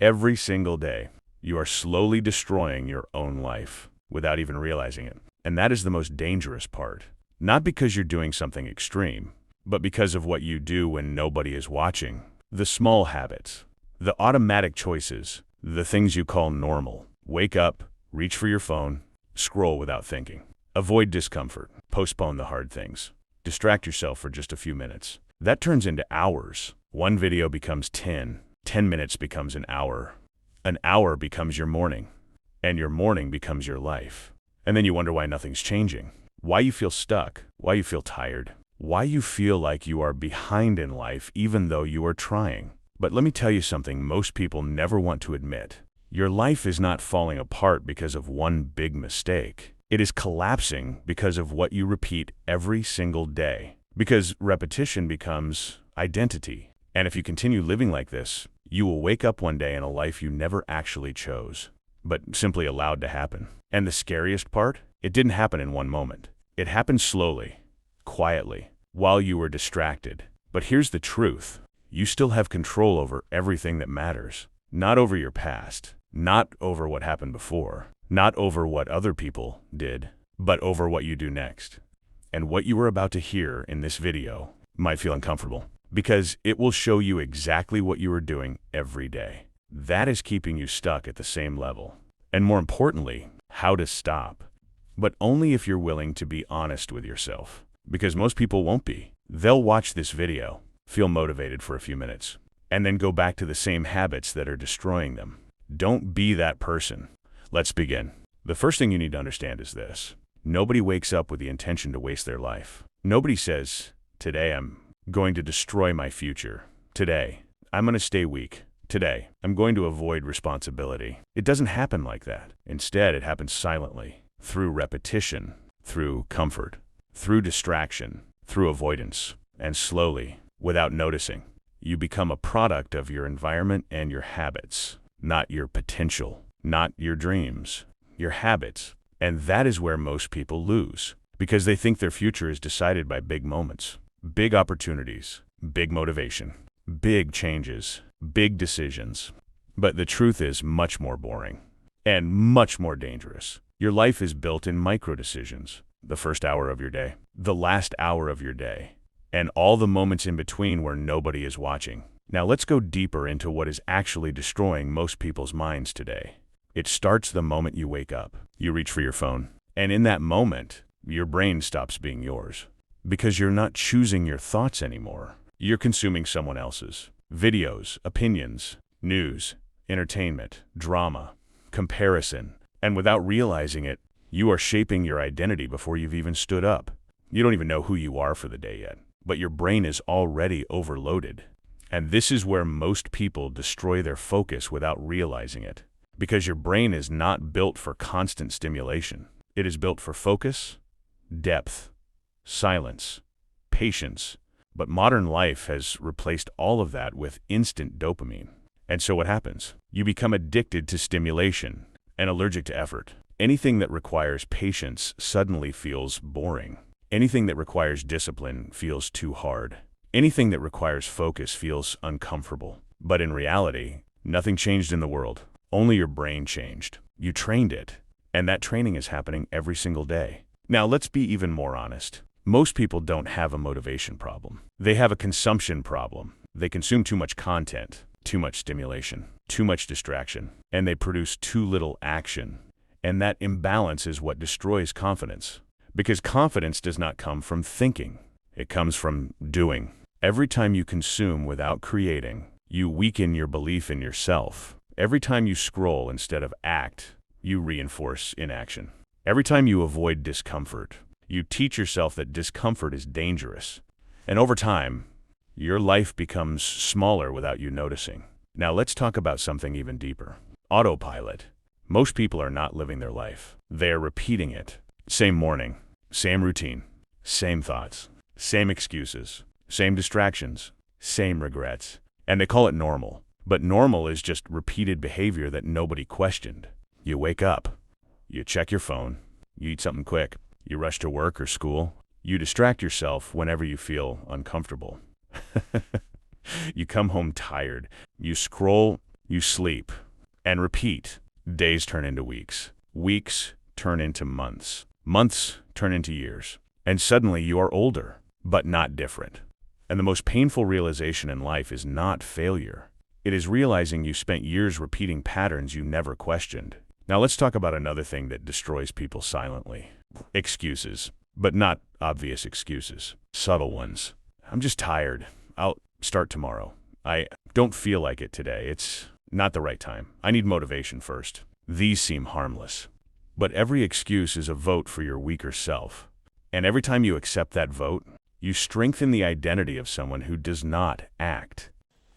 Every single day, you are slowly destroying your own life without even realizing it. And that is the most dangerous part. Not because you're doing something extreme, but because of what you do when nobody is watching. The small habits, the automatic choices, the things you call normal. Wake up, reach for your phone, scroll without thinking. Avoid discomfort, postpone the hard things. Distract yourself for just a few minutes. That turns into hours. One video becomes 10. 10 minutes becomes an hour. An hour becomes your morning. And your morning becomes your life. And then you wonder why nothing's changing. Why you feel stuck. Why you feel tired. Why you feel like you are behind in life even though you are trying. But let me tell you something most people never want to admit. Your life is not falling apart because of one big mistake. It is collapsing because of what you repeat every single day. Because repetition becomes identity. And if you continue living like this, you will wake up one day in a life you never actually chose, but simply allowed to happen. And the scariest part? It didn't happen in one moment. It happened slowly, quietly, while you were distracted. But here's the truth. You still have control over everything that matters. Not over your past, not over what happened before, not over what other people did, but over what you do next. And what you are about to hear in this video might feel uncomfortable, because it will show you exactly what you are doing every day. That is keeping you stuck at the same level. And more importantly, how to stop. But only if you're willing to be honest with yourself. Because most people won't be. They'll watch this video, feel motivated for a few minutes, and then go back to the same habits that are destroying them. Don't be that person. Let's begin. The first thing you need to understand is this. Nobody wakes up with the intention to waste their life. Nobody says, today I'm going to destroy my future. Today, I'm going to stay weak. Today, I'm going to avoid responsibility. It doesn't happen like that. Instead, it happens silently, through repetition, through comfort, through distraction, through avoidance, and slowly, without noticing, you become a product of your environment and your habits, not your potential, not your dreams, your habits. And that is where most people lose, because they think their future is decided by big moments, big opportunities, big motivation, big changes, big decisions. But the truth is much more boring and much more dangerous. Your life is built in micro decisions. The first hour of your day, the last hour of your day, and all the moments in between where nobody is watching. Now let's go deeper into what is actually destroying most people's minds today. It starts the moment you wake up. You reach for your phone, and in that moment, your brain stops being yours. Because you're not choosing your thoughts anymore. You're consuming someone else's. Videos, opinions, news, entertainment, drama, comparison. And without realizing it, you are shaping your identity before you've even stood up. You don't even know who you are for the day yet, but your brain is already overloaded. And this is where most people destroy their focus without realizing it. Because your brain is not built for constant stimulation. It is built for focus, depth, silence, patience. But modern life has replaced all of that with instant dopamine. And so what happens? You become addicted to stimulation and allergic to effort. Anything that requires patience suddenly feels boring. Anything that requires discipline feels too hard. Anything that requires focus feels uncomfortable. But in reality, nothing changed in the world. Only your brain changed. You trained it. And that training is happening every single day. Now let's be even more honest. Most people don't have a motivation problem. They have a consumption problem. They consume too much content, too much stimulation, too much distraction, and they produce too little action. And that imbalance is what destroys confidence. Because confidence does not come from thinking. It comes from doing. Every time you consume without creating, you weaken your belief in yourself. Every time you scroll instead of act, you reinforce inaction. Every time you avoid discomfort, you teach yourself that discomfort is dangerous. And over time, your life becomes smaller without you noticing. Now let's talk about something even deeper. Autopilot. Most people are not living their life. They are repeating it. Same morning, same routine, same thoughts, same excuses, same distractions, same regrets. And they call it normal. But normal is just repeated behavior that nobody questioned. You wake up, you check your phone, you eat something quick, you rush to work or school, you distract yourself whenever you feel uncomfortable. You come home tired, you scroll You sleep. And repeat. Days turn into weeks. Weeks turn into months. Months turn into years. And suddenly you are older, but not different. And the most painful realization in life is not failure. It is realizing you spent years repeating patterns you never questioned. Now let's talk about another thing that destroys people silently. Excuses. But not obvious excuses. Subtle ones. I'm just tired. I'll start tomorrow. I don't feel like it today. It's not the right time. I need motivation first. These seem harmless. But every excuse is a vote for your weaker self. And every time you accept that vote, you strengthen the identity of someone who does not act.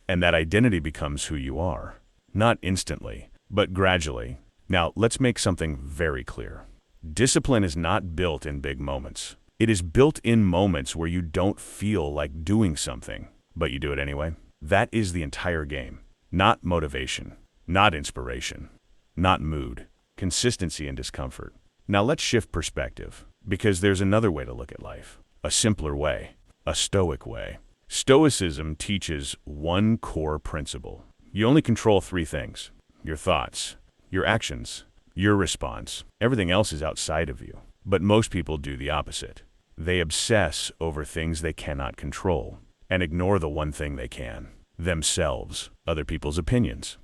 And that identity becomes who you are. Not instantly, but gradually. Now, let's make something very clear. Discipline is not built in big moments. It is built in moments where you don't feel like doing something, but you do it anyway. That is the entire game. Not motivation, not inspiration, not mood, consistency and discomfort. Now let's shift perspective, because there's another way to look at life. A simpler way, a stoic way. Stoicism teaches one core principle. You only control three things: your thoughts, your actions, your response. Everything else is outside of you. But most people do the opposite. They obsess over things they cannot control and ignore the one thing they can: themselves, other people's opinions,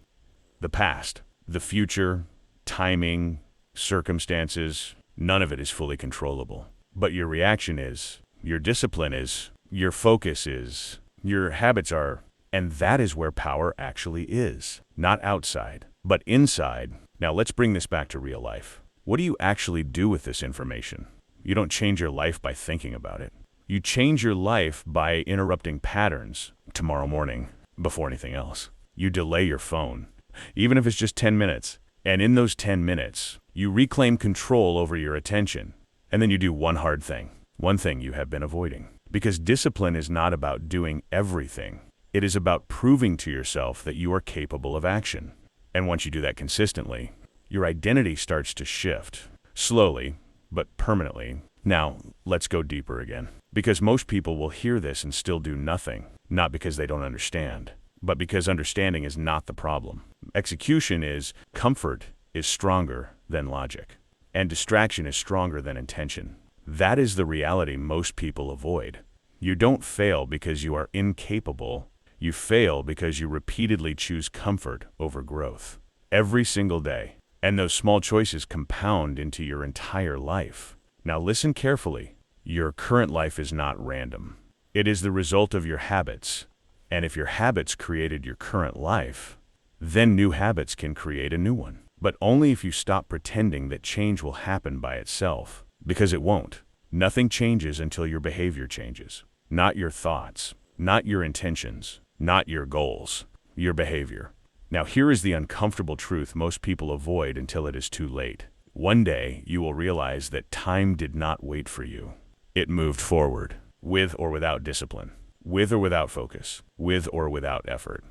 the past, the future, timing, circumstances. None of it is fully controllable. But your reaction is, your discipline is, your focus is, your habits are, and that is where power actually is. Not outside, but inside. Now let's bring this back to real life. What do you actually do with this information? You don't change your life by thinking about it. You change your life by interrupting patterns tomorrow morning before anything else. You delay your phone, even if it's just 10 minutes. And in those 10 minutes, you reclaim control over your attention. And then you do one hard thing, one thing you have been avoiding. Because discipline is not about doing everything. It is about proving to yourself that you are capable of action. And once you do that consistently, your identity starts to shift. Slowly, but permanently. Now, let's go deeper again. Because most people will hear this and still do nothing. Not because they don't understand, but because understanding is not the problem. Execution is, comfort is stronger than logic. And distraction is stronger than intention. That is the reality most people avoid. You don't fail because you are incapable. You fail because you repeatedly choose comfort over growth. Every single day. And those small choices compound into your entire life. Now listen carefully. Your current life is not random. It is the result of your habits. And if your habits created your current life, then new habits can create a new one. But only if you stop pretending that change will happen by itself. Because it won't. Nothing changes until your behavior changes. Not your thoughts, not your intentions, not your goals, your behavior. Now here is the uncomfortable truth most people avoid until it is too late. One day you will realize that time did not wait for you. It moved forward, with or without discipline, with or without focus, with or without effort.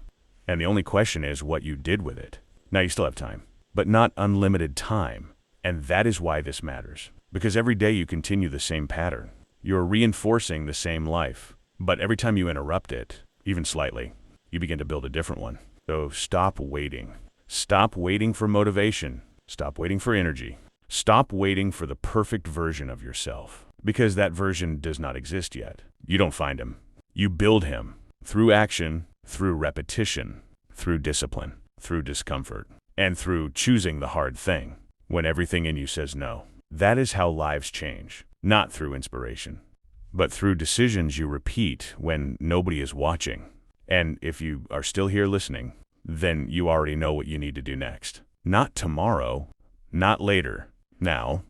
And the only question is what you did with it. Now you still have time, but not unlimited time. And that is why this matters. Because every day you continue the same pattern. You're reinforcing the same life. But every time you interrupt it, even slightly, you begin to build a different one. So stop waiting. Stop waiting for motivation. Stop waiting for energy. Stop waiting for the perfect version of yourself. Because that version does not exist yet. You don't find him. You build him through action, through repetition, through discipline, through discomfort, and through choosing the hard thing when everything in you says no. That is how lives change, not through inspiration, but through decisions you repeat when nobody is watching. And if you are still here listening, then you already know what you need to do next. Not tomorrow, not later, now.